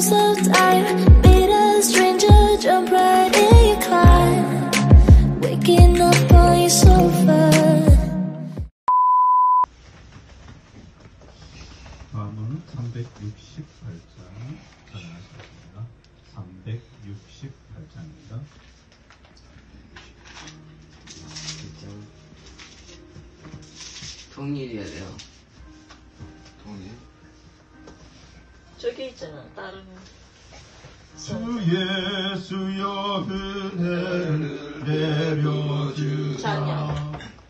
most of time. Meet a stranger, jump right in your climb. Waking up on your sofa. 다음은 368장 전하셨습니다. 368장입니다. 통일이야 돼요. 통일. 저기 있잖아, 다른. 주 예수여 은혜를 내려주사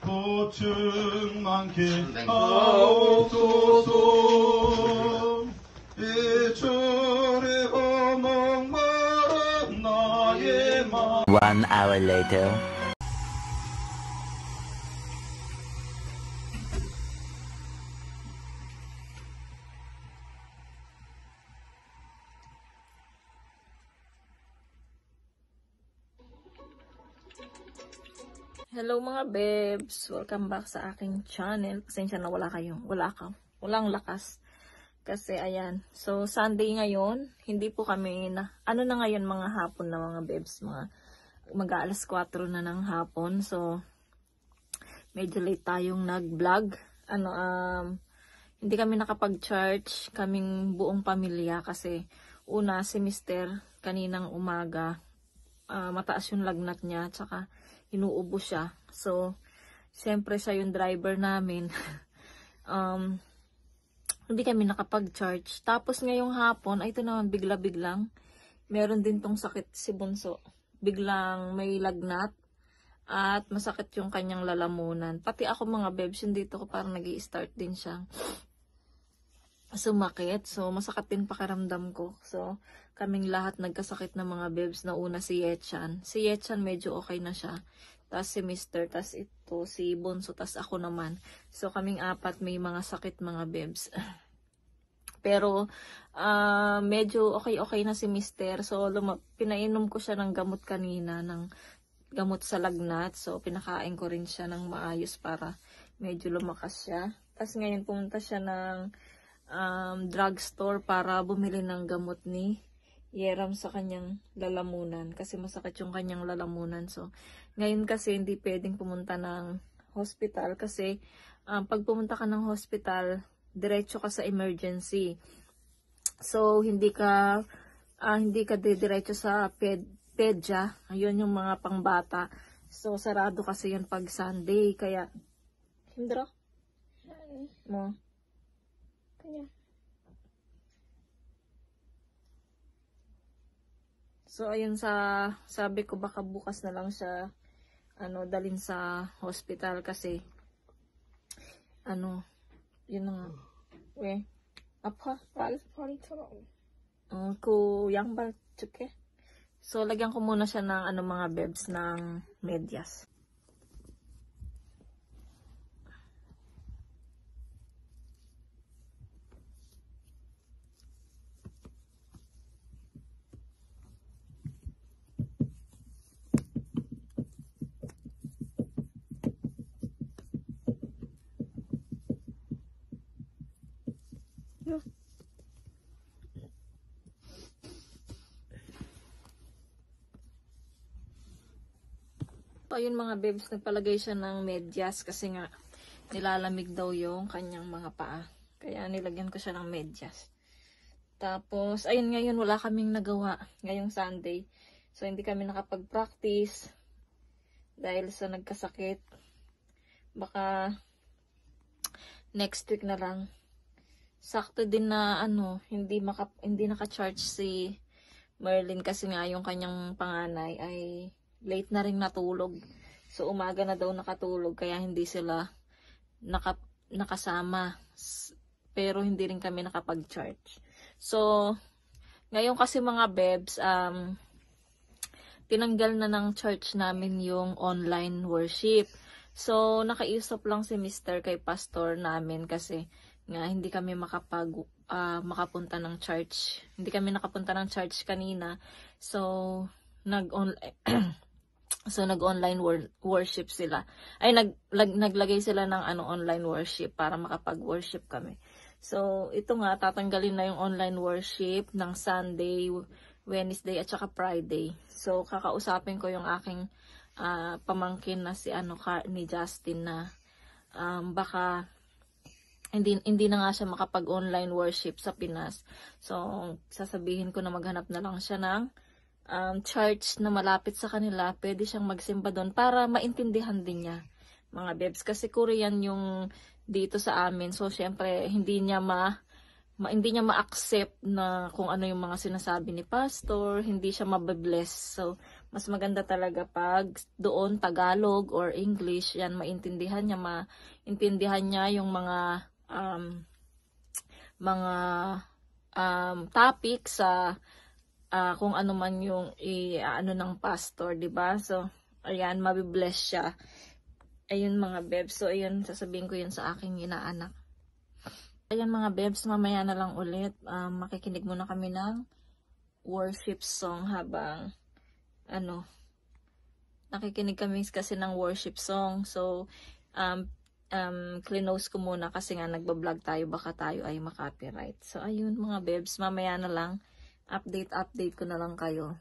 고충 많게 하옵소서. 예전에 허망한 나의 맘. 1 hour later. Hello mga bebs! Welcome back sa aking channel. Pasensya na walang lakas. Kasi ayan, so Sunday ngayon, hindi po kami na, ano na ngayon mga hapon na mga bebs, mag-aalas 4 na ng hapon. So, medyo late tayong nag-vlog. Hindi kami nakapag-church, kaming buong pamilya kasi una si Mister kaninang umaga, mataas yung lagnat niya, tsaka inuubo siya. So, siyempre siya yung driver namin. Hindi kami nakapag-charge. Tapos ngayong hapon, ay ito naman bigla-biglang, meron din tong sakit si Bunso. Biglang may lagnat at masakit yung kanyang lalamunan. Pati ako mga bebs, yung dito ko parang nag-i-start din siya sumakit. So, masakit din pakiramdam ko. So, kaming lahat nagkasakit ng mga bebs na una si Yechan. Si Yechan medyo okay na siya. Tapos si Mister, tapos ito, si Bunso, tapos ako naman. So, kaming apat may mga sakit mga bebs. Pero, medyo okay na si Mister. So, pinainom ko siya ng gamot kanina, ng gamot sa lagnat. So, pinakain ko rin siya ng maayos para medyo lumakas siya. Tapos ngayon pumunta siya ng drugstore para bumili ng gamot ni Yeram sa kanyang lalamunan kasi masakit yung kanyang lalamunan. So ngayon kasi hindi pwedeng pumunta ng hospital kasi pag pumunta ka ng hospital, diretso ka sa emergency. So hindi ka diretso sa pedya. Ayun yung mga pangbata. So sarado kasi yun pag Sunday, kaya Hindra mo kanya. So ayun, sabi ko baka bukas na lang siya dalhin sa hospital kasi yun na nga. 왜? 아파? 발이 차가워. 양발 줄게. So lagyan ko muna siya ng mga bebs ng medyas. So, ayun mga bebs, nagpalagay siya ng medyas kasi nga nilalamig daw yung kanyang mga paa. Kaya nilagyan ko siya ng medyas. Tapos, ayun ngayon wala kaming nagawa ngayong Sunday. So, hindi kami nakapag-practice dahil sa nagkasakit. Baka next week na lang. Sakto din na hindi naka-charge si Merlin kasi nga yung kanyang panganay ay late na rin natulog. So umaga na daw nakatulog kaya hindi sila nakasama. Pero hindi rin kami nakapag-charge. So ngayon kasi mga bebs, tinanggal na ng church namin yung online worship. So nakausap lang si Mister kay pastor namin kasi nga hindi kami makapunta ng church. Hindi kami nakapunta ng church kanina. So nag-online worship sila. Ay naglagay sila ng online worship para makapag-worship kami. So, ito nga, tatanggalin na yung online worship ng Sunday, Wednesday, at saka Friday. So, kakausapin ko yung aking pamangkin na si ni Justin na baka hindi na nga siya makapag-online worship sa Pinas. So, sasabihin ko na maghanap na lang siya ng church na malapit sa kanila. Pwede siyang magsimba doon para maintindihan din niya, mga bebs. Kasi Korean yung dito sa amin. So, syempre, hindi niya ma-accept na kung ano yung mga sinasabi ni pastor, hindi siya mababless. So, mas maganda talaga pag doon Tagalog or English, yan maintindihan niya yung mga topic sa kung ano man yung ng pastor, 'di ba? So, ayan, mabibless siya. Ayun mga bebs. So, ayun, sasabihin ko yun sa aking inaanak. Ayan mga bebs, mamaya na lang ulit. Makikinig muna kami ng worship song habang nakikinig kami kasi ng worship song. So, close ko muna kasi nga nagbablog tayo, baka tayo ay makapiright. So, ayun mga bebs, mamaya na lang. Update ko na lang kayo.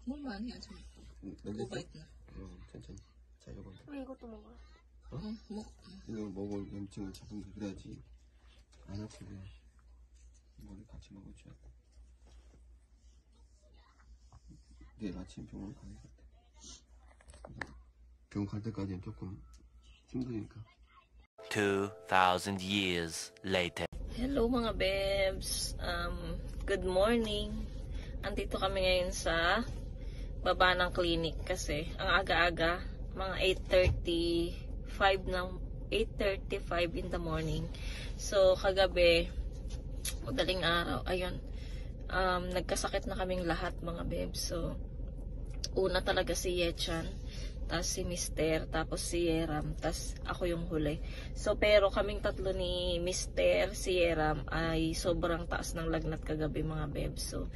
뭘 많이 하지 마. 날렸어? 있구나. 천천히. 자, 이거 봐. 왜 이것도 먹어? 뭐. 이거 먹어. 염증을 잡은 게 그래야지 안 아프게. 이거를 같이 먹어줘야 돼. 내일 아침 병원 가야겠다. 병원 갈 때까지는 조금 힘드니까. 2,000 years later. Hello mga bebs. Good morning. Andito kami ngayon sa baba ng clinic kasi ang aga-aga, mga 8:35 in the morning. So kagabi, madaling araw, ayun, nagkasakit na kaming lahat mga bebs. So una talaga si Yechan, tapos si Mister, tapos si Yeram, tapos ako yung huli. So pero kaming tatlo ni Mister, si Yeram ay sobrang taas ng lagnat kagabi mga bebs. So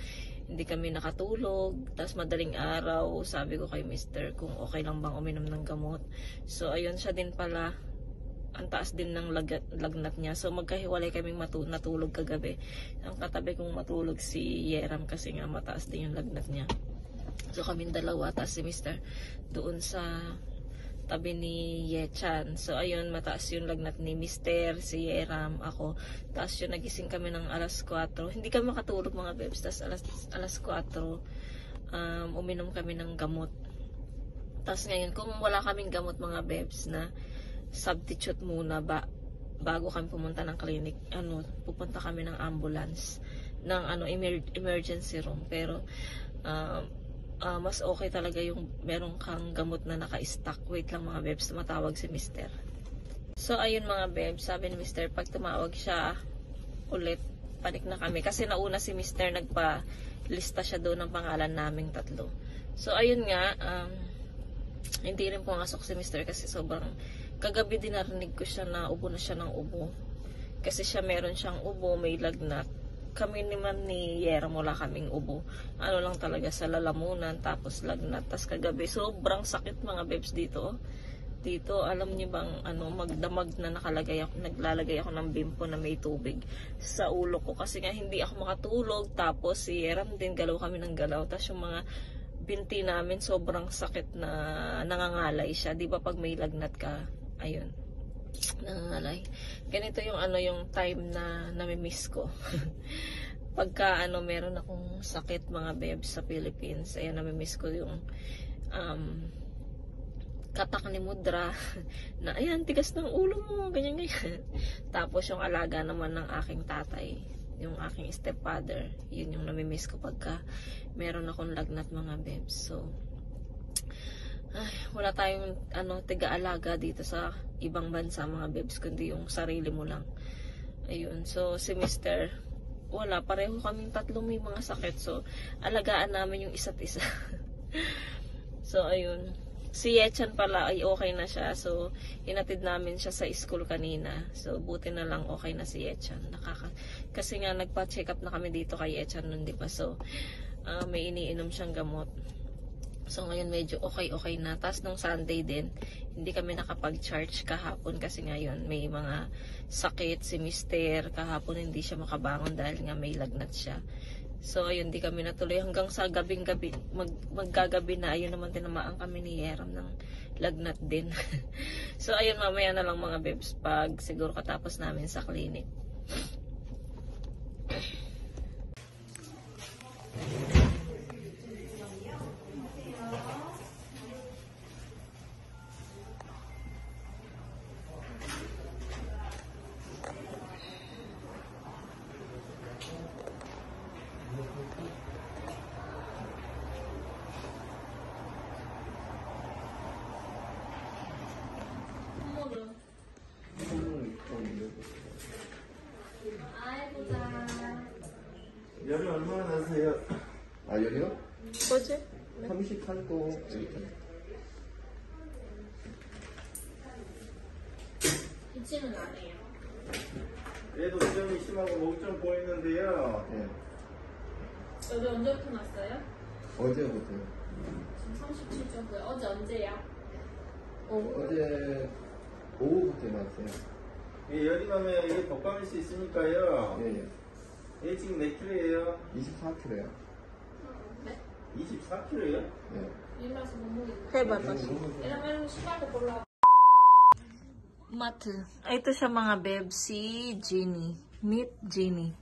hindi kami nakatulog, tapos madaling araw, sabi ko kay Mister kung okay lang bang uminom ng gamot. So ayun, siya din pala, ang taas din ng lagnat niya. So magkahiwalay kaming natulog kagabi. Ang katabi kong matulog si Yeram kasi nga mataas din yung lagnat niya. So kaming dalawa, tapos si Mister doon sa tabi ni Yechan. So ayun, mataas yung lagnat ni Mister, si Yeram, ako. Tapos yun, nagising kami ng alas 4. Hindi kami makatulog mga bebs. Tapos alas 4, uminom kami ng gamot. Tapos ngayon, kung wala kaming gamot mga bebs na substitute muna bago kami pumunta ng clinic, pupunta kami ng ambulance, ng emergency room. Pero mas okay talaga yung meron kang gamot na naka-stack. Wait lang mga bebs, matawag si Mister. So ayun mga bebs, sabi ni Mister, pag tumawag siya ulit, panik na kami. Kasi nauna si Mister, nagpa-lista siya doon ng pangalan naming tatlo. So ayun nga, hindi rin pumasok si Mister kasi sobrang, kagabi din narinig ko siya na ubo na siya ng ubo. Kasi siya meron siyang ubo, may lagnat. Kami naman ni Yeram, wala kaming ubo. Lang talaga sa lalamunan, tapos lagnat. Tapos kagabi, sobrang sakit mga bebs dito. Dito, alam niyo bang, magdamag na naglalagay ako ng bimpo na may tubig sa ulo ko. Kasi nga, hindi ako makatulog. Tapos si Yeram din, galaw kami ng galaw. Tapos yung mga binti namin, sobrang sakit na nangangalay siya. Di ba pag may lagnat ka, ayun, nangangalay. Ganito yung yung time na namimiss ko. Pagka meron akong sakit mga bebs sa Philippines, ayan, namimiss ko yung katak ni Mudra na ayan, tigas ng ulo mo, ganyan. Tapos yung alaga naman ng aking tatay, yung aking stepfather, yun yung namimiss ko pagka meron akong lagnat mga bebs. So wala tayong tiga-alaga dito sa ibang bansa mga bebs, kundi yung sarili mo lang. Ayun, so si Mister, wala, pareho kaming tatlo may mga sakit. So alagaan namin yung isa't isa. So ayun, Si Yechan pala ay okay na siya. So, hinatid namin siya sa school kanina. So, buti na lang okay na si Yechan. Kasi nga, nagpa-check up na kami dito kay Yechan nun, di ba? So, may iniinom siyang gamot. So, ngayon medyo okay na. Tapos, nung Sunday din, hindi kami nakapag-charge kahapon kasi ngayon may mga sakit si Mister. Kahapon hindi siya makabangon dahil nga may lagnat siya. So, ayun, di kami natuloy hanggang sa gabing-gabi, maggagabi na, ayun naman tinamaan kami ni Yeram ng lagnat din. So, ayun, mamaya na lang mga bebs pag siguro katapos namin sa clinic. 열이 얼마나 나세요? 아, 열이요? 뭐지? 38도. 기침은 안 해요. 얘도 우정이 심하고 목좀 보이는데요. 네. 여기 언제부터 났어요? 어제부터요. 지금 37.9요. 어제 언제야? 어제 오후부터 일어났어요. 이 열이 나면 이게 독감일 수 있으니까요. 예, 얘 지금 몇 킬로예요? 24kg요. 네? 24킬로예요? 예. 일어나서 못 먹겠네. Hebat. 이러면 시간을 몰라. Mat. Ito siya mga bebs, si Genie. Meet Genie.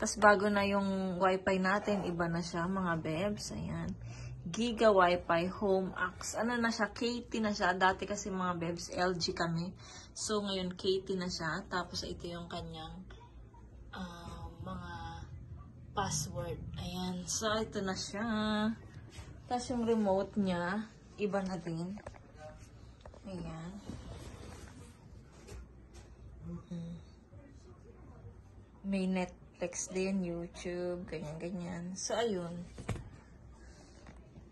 Tapos bago na yung wifi natin, iba na siya mga bebs. Ayan. Giga Wi-Fi Home Axe. Ano na siya? KT na siya. Dati kasi mga bebs, LG kami. So ngayon KT na siya. Tapos ito yung kanyang mga password. Ayan. So ito na siya. Tapos yung remote niya, iba na din. Ayan. May Netflix din, YouTube, ganyan-ganyan. So, ayun.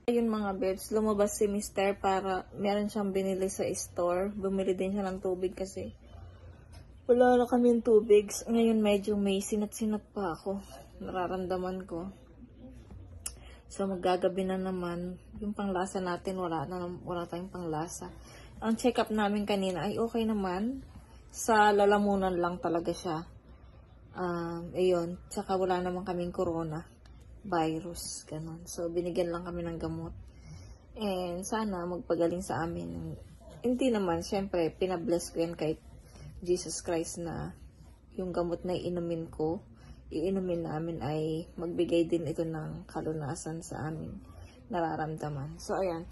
Ayun mga bebs, lumabas si Mister para meron siyang binili sa store. Bumili din siya ng tubig kasi wala na kami tubig. Ngayon medyo may sinat-sinat pa ako. Nararamdaman ko. So, maggagabi na naman. Yung panglasa natin, wala tayong panglasa. Ang check-up namin kanina ay okay naman. Sa lalamunan lang talaga siya. Ayun. Tsaka wala naman kaming corona virus. Ganon. So, binigyan lang kami ng gamot. And sana magpagaling sa amin. Hindi naman. Siyempre, pinabless ko yan kay Jesus Christ na yung gamot na iinumin ko, iinumin namin ay magbigay din ito ng kalunasan sa amin nararamdaman. So, ayan.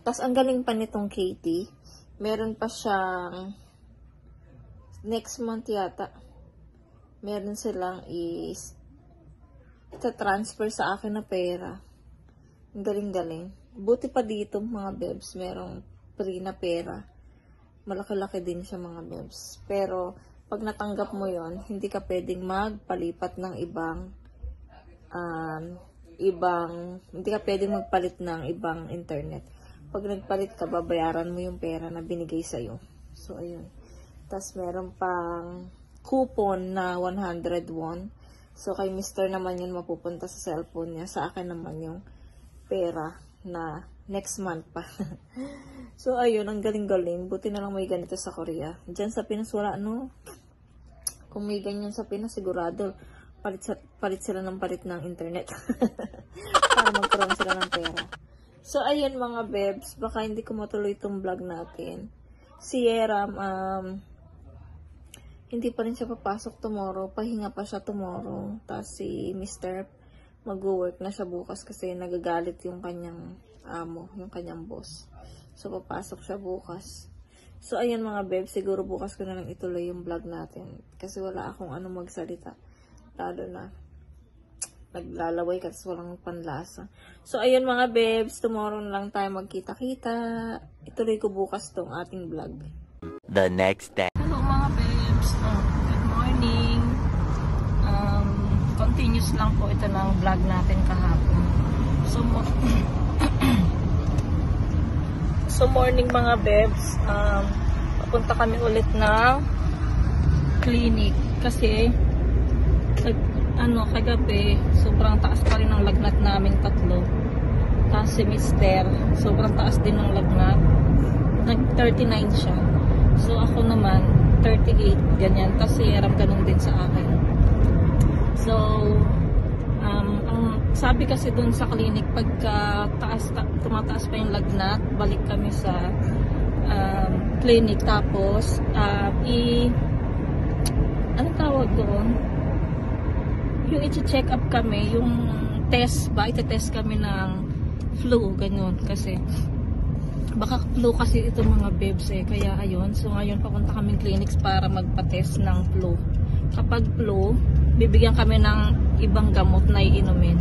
Tas ang galing pa nitong Katie. Meron pa siyang next month yata. Meron silang transfer sa akin na pera. Ang galing-galing. Buti pa dito mga bebs. Merong free na pera. Malaki-laki din siya mga bebs. Pero pag natanggap mo yon, hindi ka pwedeng magpalipat ng hindi ka pwedeng magpalit ng ibang internet. Pag nagpalit ka, babayaran mo yung pera na binigay sa'yo. So, ayun. Tapos, meron pang coupon na 100 won. So, kay Mister naman yun mapupunta sa cellphone niya. Sa akin naman yung pera na next month pa. So, ayun. Ang galing-galing. Buti na lang may ganito sa Korea. Diyan sa Pinas, wala, no? Kung may ganyan sa Pinas, sigurado, palit sila ng palit ng internet. Para magkaroon sila ng pera. So, ayun mga bebs, baka hindi ko matuloy itong vlog natin. Si Yeram, hindi pa rin siya papasok tomorrow. Pahinga pa siya tomorrow. Tapos si Mr. mag-work na siya bukas kasi nagagalit yung kanyang amo, yung kanyang boss. So, papasok siya bukas. So, ayun mga bebs, siguro bukas ko na lang ituloy yung vlog natin. Kasi wala akong magsalita. Lalo na naglalaway kasi walang panlasa. So, ayun mga bebs, tomorrow na lang tayo magkita-kita. Ituloy ko bukas tong ating vlog. The next day. Hello mga bebs. Good morning. Continuous lang po ito ng vlog natin kahapon. So, So morning mga bebs, papunta kami ulit ng clinic kasi kagabi sobrang taas pa rin ang lagnat namin tatlo. Tapos si Mister, sobrang taas din ng lagnat. Nag 39 siya. So ako naman 38 ganyan. Tapos si Yeram ganun din sa akin. So ang sabi kasi dun sa clinic, pagka tumataas pa yung lagnat, balik kami sa clinic. Tapos anong tawag doon? Yung i-check up kami, yung test ba? Ite-test kami ng flu, ganyan. Kasi baka flu kasi itong mga bebs kaya ayun. So ngayon papunta kaming clinics para magpa-test ng flu. Kapag flu, bibigyan kami ng ibang gamot na iinumin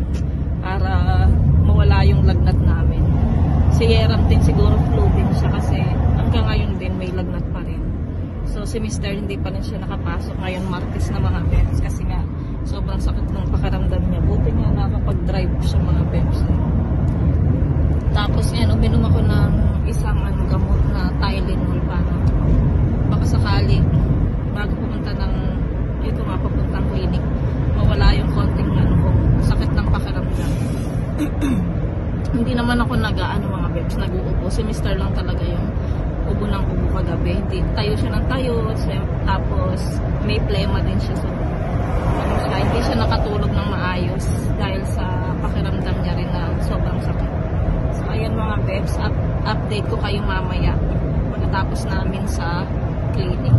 para mawala yung lagnat namin. Si Yeram din siguro flu din siya kasi hanggang ngayon din may lagnat pa rin. So si Mister hindi pa rin siya nakapasok ngayon Martes na mga bebs kasi nga sobrang sakit ng pakaramdam niya. Buti nga nakapag-drive siya mga bebs. Tapos yan, uminom ako ng isang gamot na Tylenol para baka sakali bago pumunta ng papuntang clinic mawala yung konting sakit ng pakiramdam. Hindi naman ako mga bebs, nag-uubo. Si Mister lang talaga yung ubo ng ubo kagabi. Tayo siya ng tayo, tapos may plema din siya. So hindi siya nakatulog ng maayos dahil sa pakiramdam niya rin na sobrang sakit. So ayan mga bebs, update ko kayo mamaya pagkatapos namin sa clinic.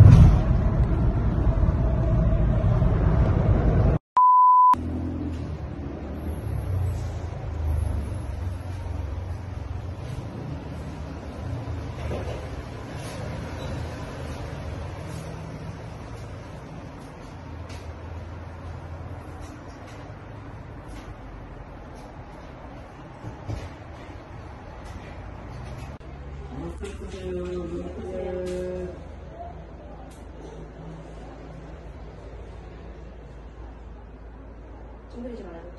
흔들리지 말고.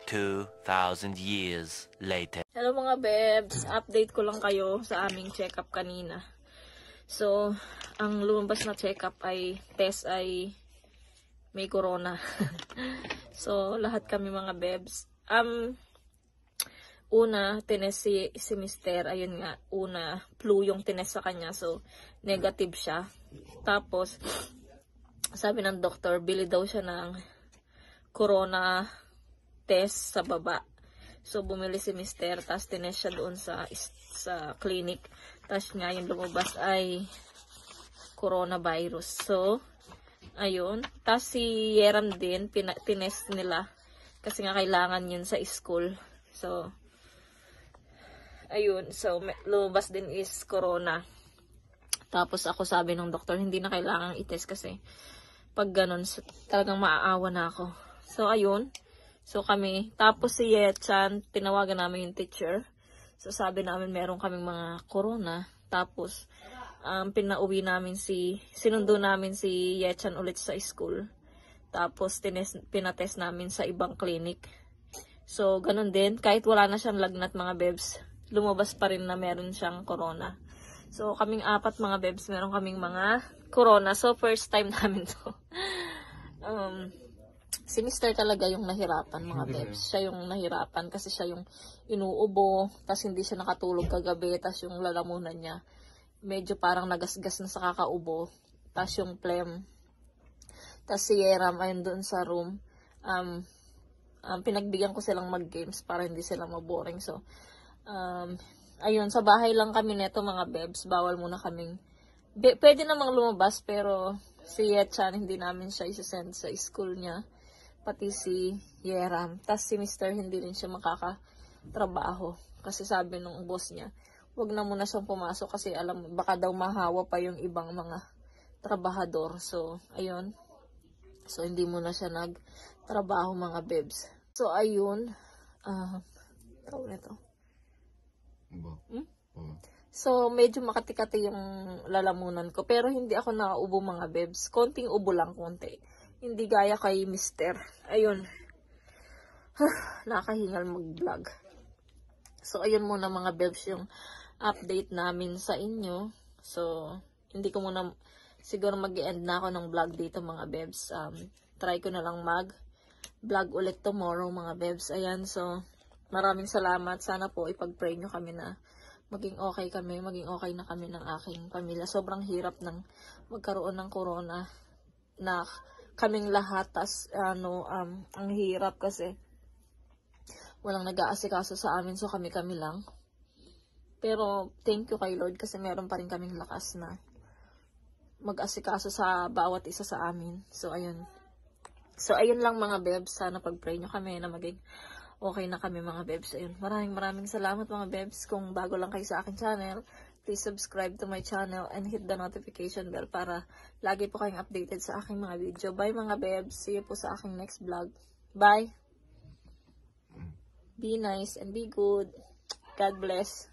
2,000 years later. Hello mga bebs, update ko lang kayo sa aming check-up kanina. So, ang lumabas na check-up ay test ay may corona. So, lahat kami mga bebs. Una, tinest si Mister, ayun nga, una, flu yung tinest sa kanya. So, negative siya. Tapos, sabi ng doktor, bili daw siya ng corona test sa baba. So, bumili si Mister, tapos tinest siya doon sa clinic. Tapos nga, yung lumabas ay coronavirus. So, ayun. Tapos si Yeram din, tinest nila. Kasi nga, kailangan yun sa school. So, ayun. So, lumabas din is corona. Tapos ako sabi ng doktor, hindi na kailangang i-test kasi pag ganun, talagang maaawa na ako. So, ayun. So, kami. Tapos si Yechan, tinawagan namin yung teacher. So, sabi namin meron kaming mga corona. Tapos, pinauwi namin sinundo namin si Yechan ulit sa school. Tapos, pinatest namin sa ibang clinic. So, ganun din. Kahit wala na siyang lagnat mga bebs, lumabas pa rin na meron siyang corona. So, kaming apat mga bebs, meron kaming mga corona. So, first time namin to. Si Mister talaga yung nahirapan mga bebs. Siya yung nahirapan kasi siya yung inuubo, tas hindi siya nakatulog kagabi, tas yung lalamunan niya medyo parang nagasgas na sa kakaubo, tas yung phlegm. Tas si Yeram ayun doon sa room. Pinagbigyan ko silang mag-games para hindi sila maboring. So, ayun, sa bahay lang kami neto mga bebs. Bawal muna kaming, pwede namang lumabas, pero si Yechan, hindi namin siya isasend sa school niya. Pati si Yeram. Tapos si Mister, hindi rin siya makakatrabaho. Kasi sabi nung boss niya, wag na muna siyang pumasok kasi baka daw mahawa pa yung ibang mga trabahador. So, ayun. So, hindi muna siya nagtrabaho mga bebs. So, ayun. Tawag nito. So, medyo makati-kati yung lalamunan ko. Pero hindi ako nauubo mga bebs. Konting ubo lang, konti. Hindi gaya kay Mister. Ayun. Nakahingal mag-vlog. So, ayun muna mga bebs yung update namin sa inyo. So, hindi ko muna, siguro mag-end na ako ng vlog dito mga bebs. Try ko na lang mag-vlog ulit tomorrow mga bebs. Ayan, so, maraming salamat. Sana po ipag-pray nyo kami na maging okay kami, maging okay na kami ng aking pamilya. Sobrang hirap ng magkaroon ng corona na kaming lahat. Tas, ang hirap kasi walang nag-aasikaso sa amin, so kami-kami lang. Pero, thank you kay Lord kasi meron pa rin kaming lakas na mag-asikaso sa bawat isa sa amin. So, ayun. So, ayun lang mga bebs. Sana pag-pray nyo kami na maging okay na kami mga bebs. Ayun. Maraming salamat mga bebs. Kung bago lang kayo sa akin channel, please subscribe to my channel and hit the notification bell para lagi po kayong updated sa aking mga video. Bye mga bebs. See you po sa aking next vlog. Bye. Be nice and be good. God bless.